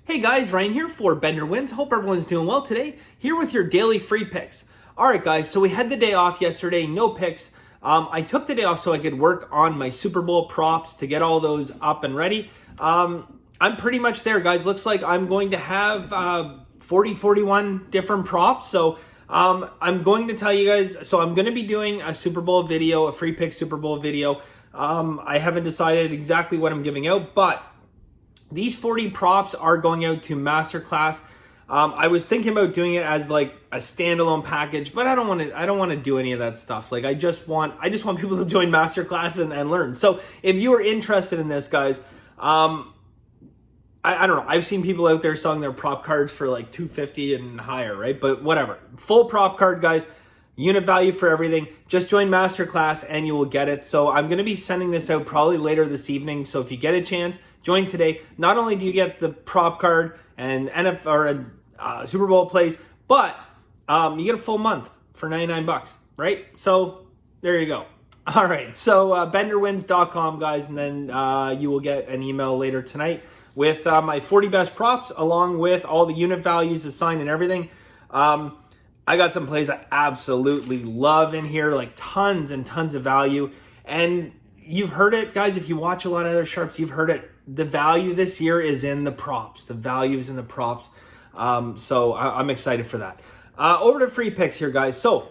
Hey guys, Ryan here for Bender Wins. Hope everyone's doing well today. Here with your daily free picks. All right, guys, so we had the day off yesterday, no picks. I took the day off so I could work on my Super Bowl props to get all those up and ready. I'm pretty much there, guys. Looks like I'm going to have 41 different props. So I'm going to tell you guys, so I'm going to be doing a Super Bowl video, a free pick Super Bowl video. I haven't decided exactly what I'm giving out, but these 40 props are going out to Masterclass. I was thinking about doing it as like a standalone package, but I don't want to do any of that stuff. Like I just want people to join Masterclass and learn. So if you are interested in this, guys, I don't know. I've seen people out there selling their prop cards for like $250 and higher, right? But whatever. Full prop card, guys. Unit value for everything. Just join Masterclass and you will get it. So I'm going to be sending this out probably later this evening. So if you get a chance, join today. Not only do you get the prop card and Super Bowl plays, but you get a full month for $99, right? So there you go. All right. So benderwins.com, guys, and then you will get an email later tonight with my 40 best props along with all the unit values assigned and everything. I got some plays I absolutely love in here, like tons and tons of value. And you've heard it, guys. If you watch a lot of other sharps, you've heard it. The value this year is in the props. The value is in the props. So I'm excited for that. Over to free picks here, guys. So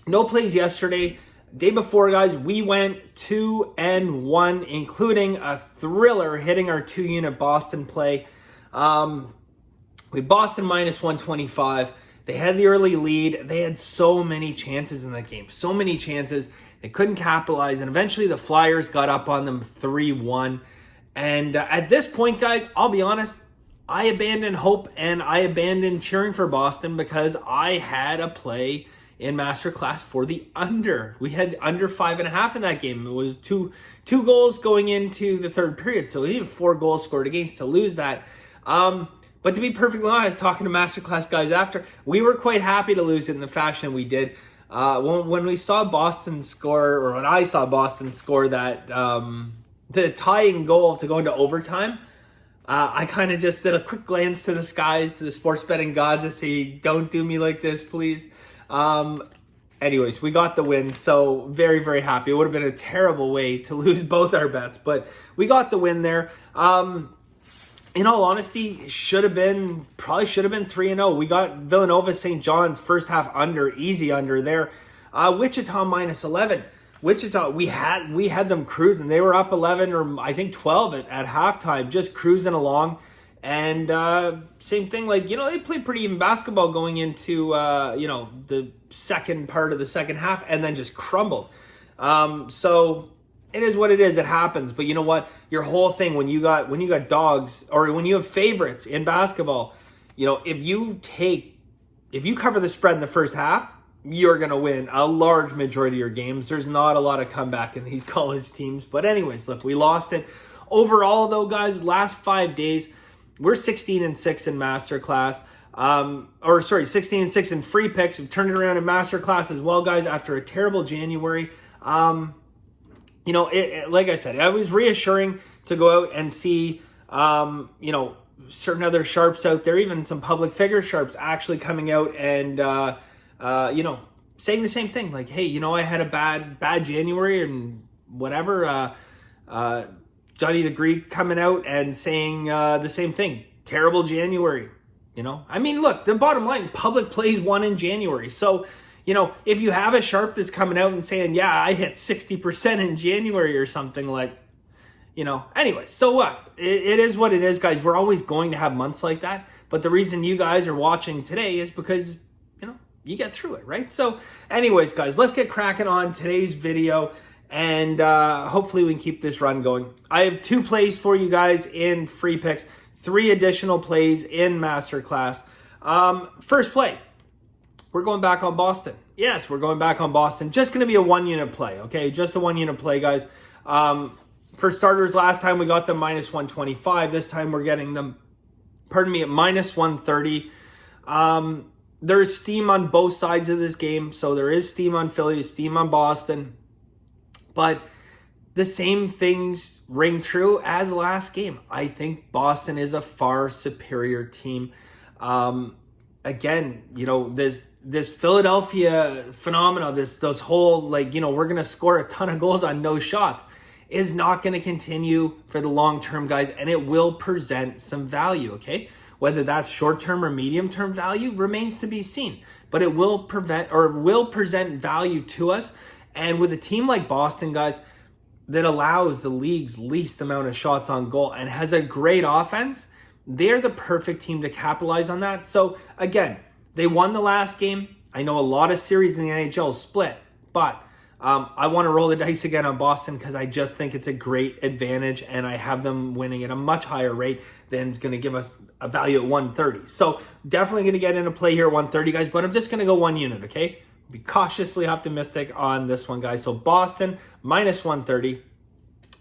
no plays yesterday. Day before, guys, we went 2-1, including a thriller hitting our 2-unit Boston play. We Boston minus 125. They had the early lead. They had so many chances in that game. So many chances. They couldn't capitalize. And eventually the Flyers got up on them 3-1. And at this point, guys, I'll be honest, I abandoned hope and I abandoned cheering for Boston because I had a play in Masterclass for the under. We had under 5.5 in that game. It was two goals going into the third period. So we needed 4 goals scored against to lose that. But to be perfectly honest, talking to Masterclass guys after, we were quite happy to lose it in the fashion we did. When we saw Boston score, or when I saw Boston score that the tying goal to go into overtime, I kind of just did a quick glance to the skies, to the sports betting gods, to say, don't do me like this, please. Anyways, we got the win, so very, very happy. It would have been a terrible way to lose both our bets, but we got the win there. In all honesty, probably should have been 3-0. We got Villanova St. John's first half under, easy under there. Wichita minus 11. Wichita, we had them cruising. They were up 11 or I think 12 at halftime, just cruising along. And same thing, like, they played pretty even basketball going into, the second part of the second half and then just crumbled. So it is what it is. It happens. But you know what? Your whole thing when you got dogs or when you have favorites in basketball, if you cover the spread in the first half, you're going to win a large majority of your games. There's not a lot of comeback in these college teams. But anyways, look, we lost it. Overall, though, guys, last 5 days, we're 16-6 in Masterclass. 16-6 in free picks. We've turned it around in Masterclass as well, guys, after a terrible January. Like I said, I was reassuring to go out and see, certain other sharps out there, even some public figure sharps actually coming out and, saying the same thing. Like, hey, I had a bad January and whatever. Johnny the Greek coming out and saying the same thing. Terrible January, I mean, look, the bottom line, public plays won in January. So, if you have a sharp that's coming out and saying, yeah, I hit 60% in January or something like, anyway, so what? It is what it is, guys. We're always going to have months like that. But the reason you guys are watching today is because, you get through it, right? So anyways, guys, let's get cracking on today's video. And hopefully we can keep this run going. I have 2 plays for you guys in free picks, 3 additional plays in Masterclass. First play, we're going back on Boston. Yes, we're going back on Boston. Just going to be a 1-unit play, okay? Just a 1-unit play, guys. For starters, last time we got them minus 125. This time we're getting them, at minus 130. There's steam on both sides of this game. So there is steam on Philly, steam on Boston. But the same things ring true as last game. I think Boston is a far superior team. Again, this Philadelphia phenomena, those whole we're gonna score a ton of goals on no shots, is not going to continue for the long term, guys, and it will present some value. Okay, whether that's short term or medium term value remains to be seen, but it will present value to us. And with a team like Boston, guys, that allows the league's least amount of shots on goal and has a great offense, they're the perfect team to capitalize on that. So again, they won the last game. I know a lot of series in the NHL split, but I want to roll the dice again on Boston because I just think it's a great advantage, and I have them winning at a much higher rate than is going to give us a value at 130. So definitely going to get into play here at 130, guys, but I'm just going to go one unit, okay? Be cautiously optimistic on this one, guys. So Boston minus 130.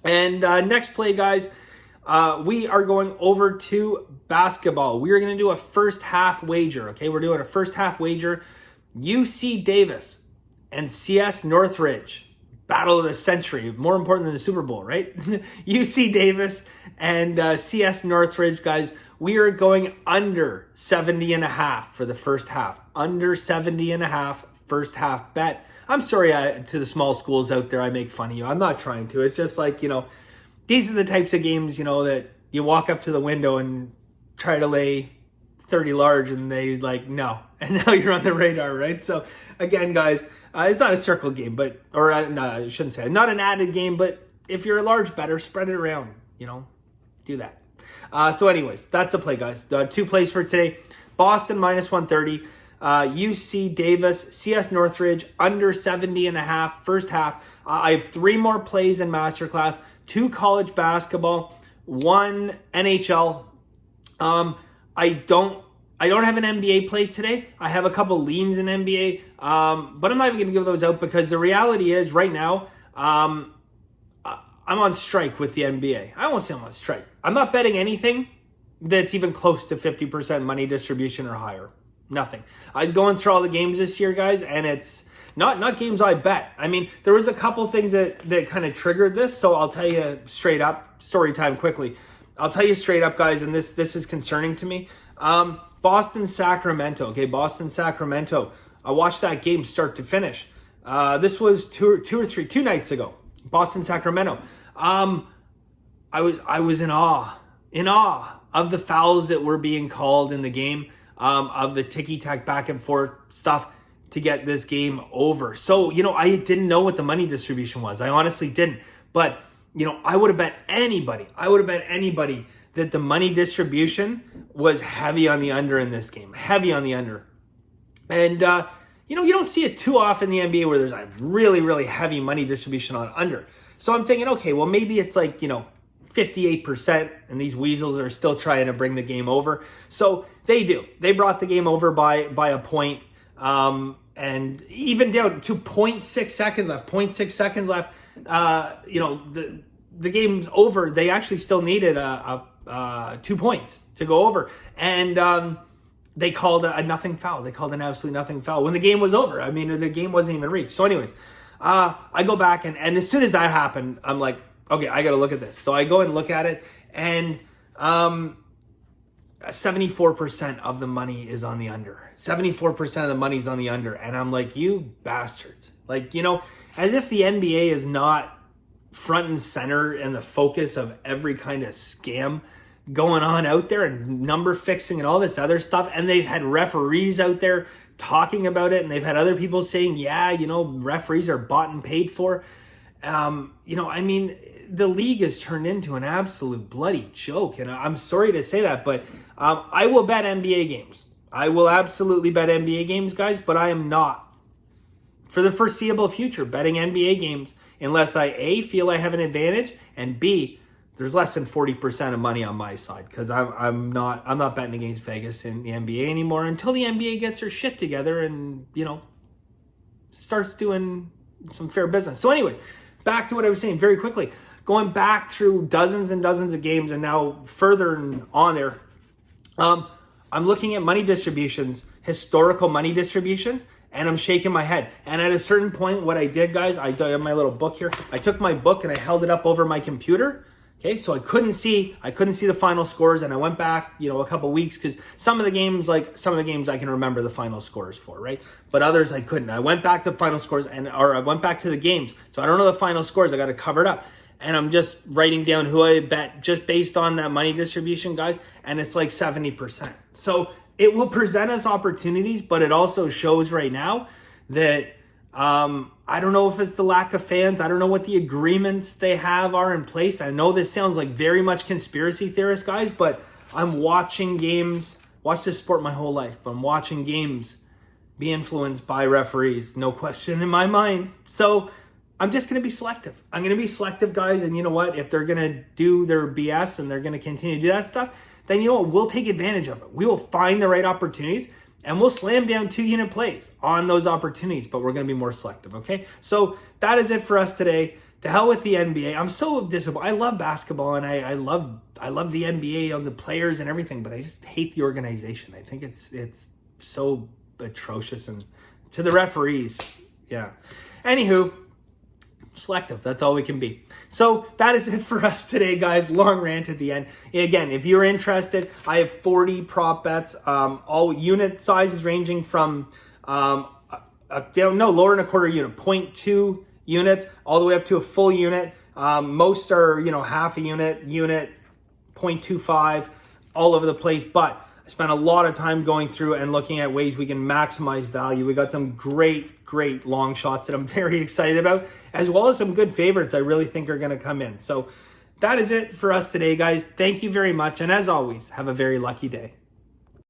And next play, guys, we are going over to basketball. We are going to do a first half wager, okay? We're doing a first half wager. UC Davis and CS Northridge, battle of the century, more important than the Super Bowl, right? UC Davis and CS Northridge, guys, we are going under 70.5 for the first half. Under 70.5 first half bet. I'm sorry to the small schools out there, I make fun of you. I'm not trying to. It's just these are the types of games, that you walk up to the window and try to lay 30 large and they no. And now you're on the radar, right? So again, guys, it's not a circle game, no, I shouldn't say it. Not an added game, but if you're a large bettor, spread it around, do that. So anyways, that's the play, guys. The two plays for today: Boston minus 130, UC Davis, CS Northridge under 70.5 first half. I have three more plays in Masterclass: 2 college basketball, 1 NHL. I don't have an NBA play today. I have a couple leans in NBA, but I'm not even going to give those out because the reality is right now, I'm on strike with the NBA. I won't say I'm on strike. I'm not betting anything that's even close to 50% money distribution or higher. Nothing. I was going through all the games this year, guys, and it's not games I bet. I mean, there was a couple things that kind of triggered this, so I'll tell you straight up, story time quickly. I'll tell you straight up, guys, and this is concerning to me. Boston, Sacramento. Okay, Boston, Sacramento. I watched that game start to finish. This was two nights ago. Boston, Sacramento. I was in awe of the fouls that were being called in the game, of the ticky-tack back and forth stuff to get this game over. So, I didn't know what the money distribution was. I honestly didn't. But, I would have bet anybody that the money distribution was heavy on the under in this game. Heavy on the under. And, you don't see it too often in the NBA where there's a really, really heavy money distribution on under. So I'm thinking, okay, well, maybe it's 58%, and these weasels are still trying to bring the game over. So they do. They brought the game over by a point, and even down to 0.6 seconds left. The game's over. They actually still needed 2 points to go over, and they called a nothing foul. They called an absolute nothing foul when the game was over. I mean, the game wasn't even reached. So anyways, I go back, and as soon as that happened, I'm like, okay, I got to look at this. So I go and look at it, and 74% of the money is on the under. 74% of the money is on the under. And I'm like, you bastards. As if the NBA is not front and center and the focus of every kind of scam going on out there and number fixing and all this other stuff. And they've had referees out there talking about it, and they've had other people saying, referees are bought and paid for. The league has turned into an absolute bloody joke. And I'm sorry to say that, but I will bet NBA games. I will absolutely bet NBA games, guys, but I am not, for the foreseeable future, betting NBA games unless I, A, feel I have an advantage, and B, there's less than 40% of money on my side, because I'm not betting against Vegas in the NBA anymore until the NBA gets their shit together and, starts doing some fair business. So anyway, back to what I was saying very quickly. Going back through dozens and dozens of games and now further on there, I'm looking at money distributions, historical money distributions, and I'm shaking my head. And at a certain point, what I did, guys, I have my little book here. I took my book and I held it up over my computer. Okay, so I couldn't see the final scores, and I went back, a couple weeks, because some of the games I can remember the final scores for, right? But others I couldn't. I went back to the final scores, or I went back to the games, so I don't know the final scores. I got to cover it up, and I'm just writing down who I bet just based on that money distribution, guys, and it's like 70%. So it will present us opportunities, but it also shows right now that I don't know if it's the lack of fans. I don't know what the agreements they have are in place. I know this sounds like very much conspiracy theorist, guys, but I'm watching games, watched this sport my whole life, but I'm watching games be influenced by referees, no question in my mind. So I'm just going to be selective. I'm going to be selective, guys, and you know what? If they're going to do their BS and they're going to continue to do that stuff, then you know what? We'll take advantage of it. We will find the right opportunities, and we'll slam down 2-unit plays on those opportunities, but we're going to be more selective, okay? So that is it for us today. To hell with the NBA. I'm so disappointed. I love basketball, and I love the NBA on the players and everything, but I just hate the organization. I think it's so atrocious, and to the referees, yeah. Anywho, selective. That's all we can be. So that is it for us today, guys. Long rant at the end. Again, if you're interested, I have 40 prop bets. All unit sizes ranging from lower than a quarter unit, 0.2 units, all the way up to a full unit. Most are half a unit, 0.25, all over the place. But I spent a lot of time going through and looking at ways we can maximize value. We got some great long shots that I'm very excited about, as well as some good favorites I really think are going to come in. So that is it for us today, guys. Thank you very much. And as always, have a very lucky day.